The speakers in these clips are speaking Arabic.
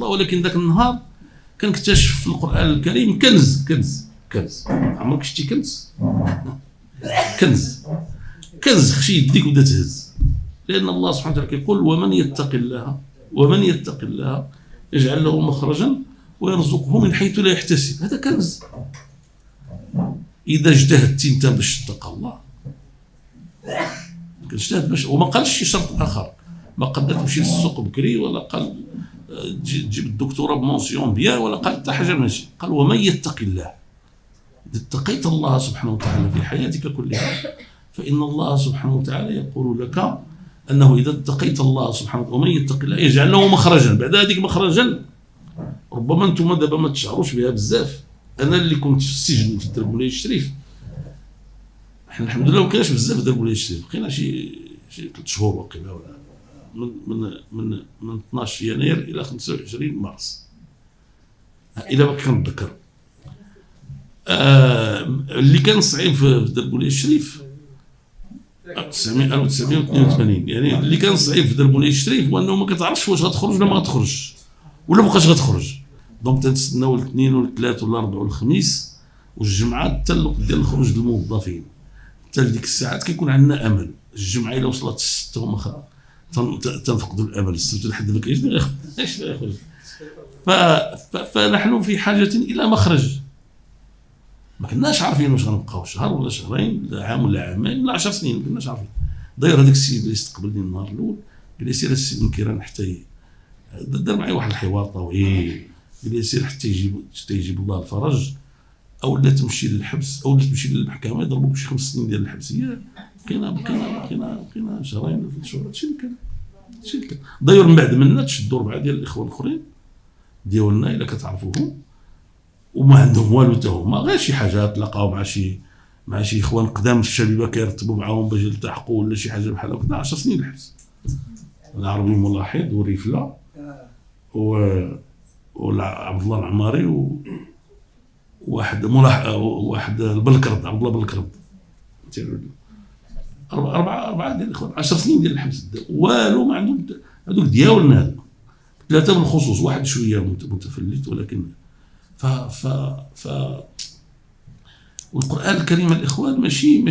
بسيطه، ولكن ذاك النهار كنكتشف في القران الكريم كنز. عمرك شتي كنز خشي يديك وبدا تهز، لان الله سبحانه وتعالى كيقول ومن يتق الله يجعل له مخرجا ويرزقه من حيث لا يحتسب. هذا كنز. اذا اجتهدت انت باش تتقى الله كتجتهد باش، وما قالش شي شرط اخر، ما قال تمشي للسوق بكري، ولا قال تجيب الدكتوراه بمونسيون بيان، ولا قال حتى حاجه ماشي. قال ومن يتق الله. اذا اتقيت الله سبحانه وتعالى في حياتك كلها فان الله سبحانه وتعالى يقول لك انه اذا اتقيت الله سبحانه وتعالى ومن يتق الله يجعل له مخرجا. بعد هذيك مخرجا ربما انتم دابا ما تشعروش بها بزاف. انا اللي كنت في السجن في درب مولاي الشريف، حنا الحمد لله ما كاينش بزاف درب مولاي الشريف، بقينا شي 3 شهور واقيلا، ولا من 12 يناير الى 25 مارس الى ما كنتذكر. اللي كان صعيب في درب مولاي الشريف 1982، يعني اللي كان صعيب في درب مولاي الشريف هو انه ما كتعرفش واش غتخرج ولا ما غتخرجش، ولا مابقاش غتخرج. دونك تنستناو الاثنين والثلاث والاربع والخميس والجمعه حتى الوقت ديال الخروج للموظفين، حتى لديك الساعات كيكون عندنا امل. الجمعه الا وصلت 6 وما تنفقدوا الامل، السبت الحد ما كاينش يخرج. فنحن في حاجه الى مخرج. ما كناش عارفين واش غنبقاو شهر ولا شهرين ولا عام ولا عامين ولا 10 سنين، ما كناش عارفين. داير هذاك السيد اللي استقبلني النهار الاول قال لي سير السي بن كيران حتى دار معي واحد الحوار طويل، قال لي سير حتى يجيب الله الفرج، او لا تمشي للحبس او لا تمشي للمحكمه يضربوك شي 5 سنين ديال الحبسيه. بقينا شهرين ولا 3 شهور. هادشي اللي كان. داير من بعد منا تشدوا 4 ديال الاخوان الاخرين ديالنا الا كتعرفوهم، وما عندهم والو حتى هما، غير شي حاجات تلاقاو مع شي اخوان قدام في الشبيبه كيرتبوا معاهم باش يلتحقوا ولا شي حاجه بحال هكا. 10 سنين الحبس. العربي الملاحظ وريفله وعبد الله العماري واحد البلكرد، عبد الله بلكرد، 4 ديال الاخوان 10 سنين ديال الحبس والو ما عندهم. هذوك ديالنا هذوك 3 بالخصوص، واحد شويه متفلت، ولكن والقران الكريم الاخوان ماشي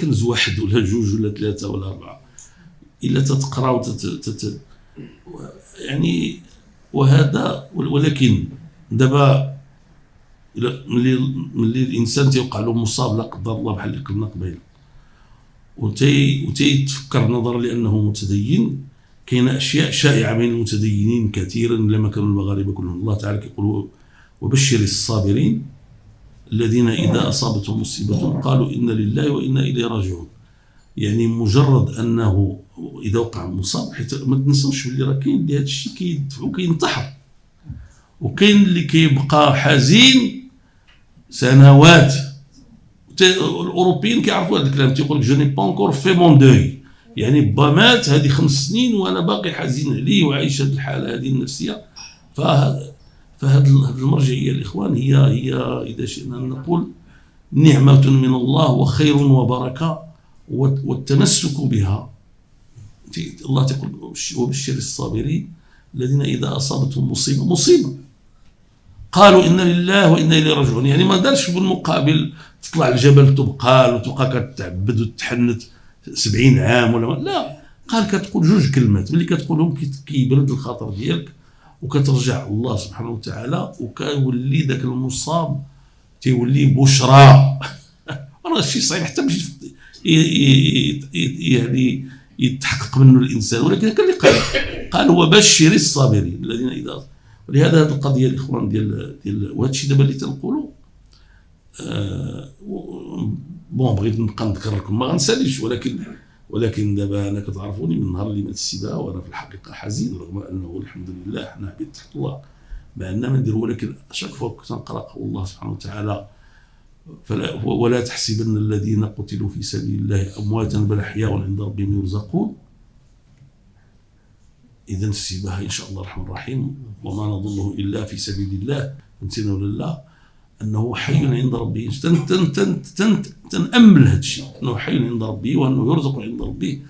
كنز واحد ولا 2 ولا 3 ولا 4 الا تتقرا يعني. وهذا ولكن دابا ملي الانسان تيوقع له مصاب لا قدر الله بحال اللي قلنا قبيله وتيتفكر نظرا لانه متدين، كاين اشياء شائعه بين المتدينين كثيرا لما كانوا المغاربه كلهم. الله تعالى كيقول وبشر الصابرين الذين اذا اصابتهم مصيبه قالوا انا لله وانا اليه راجعون. يعني مجرد انه اذا وقع مصاب، حيت ما تنساوش بلي راه كاين اللي هذا الشيء كيدفعو كينتحر، وكاين اللي كيبقى حزين سنوات. الاوروبيين كيعرفوا هذا الكلام، تيقول لك جوني با انكور في مون دوي، يعني با مات هذه 5 سنين وانا باقي حزين عليه وعايش هذه الحاله هذه النفسيه. فهذه المرجعيه الاخوان هي اذا شئنا نقول نعمه من الله وخير وبركه، والتمسك بها. الله تقول وبشر الصابرين الذين اذا اصابتهم مصيبه قالوا انا لله وانا اليه راجعون. يعني ما دارش بالمقابل تطلع الجبل تبقى كتعبد وتحنت 70 عام ولا لا، قال كتقول 2 كلمات ملي كتقولهم كيبرد الخاطر ديالك وكترجع الله سبحانه وتعالى، وكيولي ذاك المصاب تيولي بشرى. راه شي صعيب حتى باش يعني يتحقق منه الانسان، ولكن كان اللي قال وبشر الصابرين الذين اذا. ولهذا هذه القضيه الاخوان ديال وهذا الشيء دابا اللي تنقولوا بون بغيت نبقى نذكر لكم ما غنساليش، ولكن دابا انا كتعرفوني من نهار اللي مات السباع وانا في الحقيقه حزين، رغم انه الحمد لله حنا عبيد تحت الله ما عندنا ما نديروا. ولكن اشاك فوا كنت نقرا قول الله سبحانه وتعالى ولا تحسبن الذين قتلوا في سبيل الله امواتا بل احياء عند ربهم يرزقون. اذا نسيبها ان شاء الله الرحمن الرحيم، وما نظنه الا في سبيل الله نسينا لله انه حي عند ربه. تنأمل هذا الشيء انه حي عند ربه وانه يرزق عند ربه.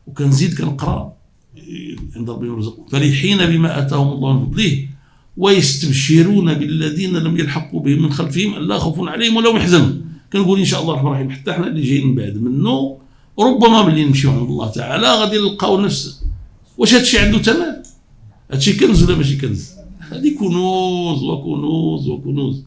وكنزيد كنقرا عند ربهم يرزقون فرحين بما آتاهم الله من فضله ويستبشرون بالذين لم يلحقوا بهم من خلفهم ألا خوف عليهم ولا هم يحزنون. كنقول إن شاء الله الرحمن الرحيم حتى احنا اللي جايين من بعد منه ربما ملي نمشيو عند الله تعالى غادي نلقاو نفس. واش هادشي عنده ثمن؟ هادشي كنز ولا ماشي كنز؟ هذه كنوز وكنوز وكنوز.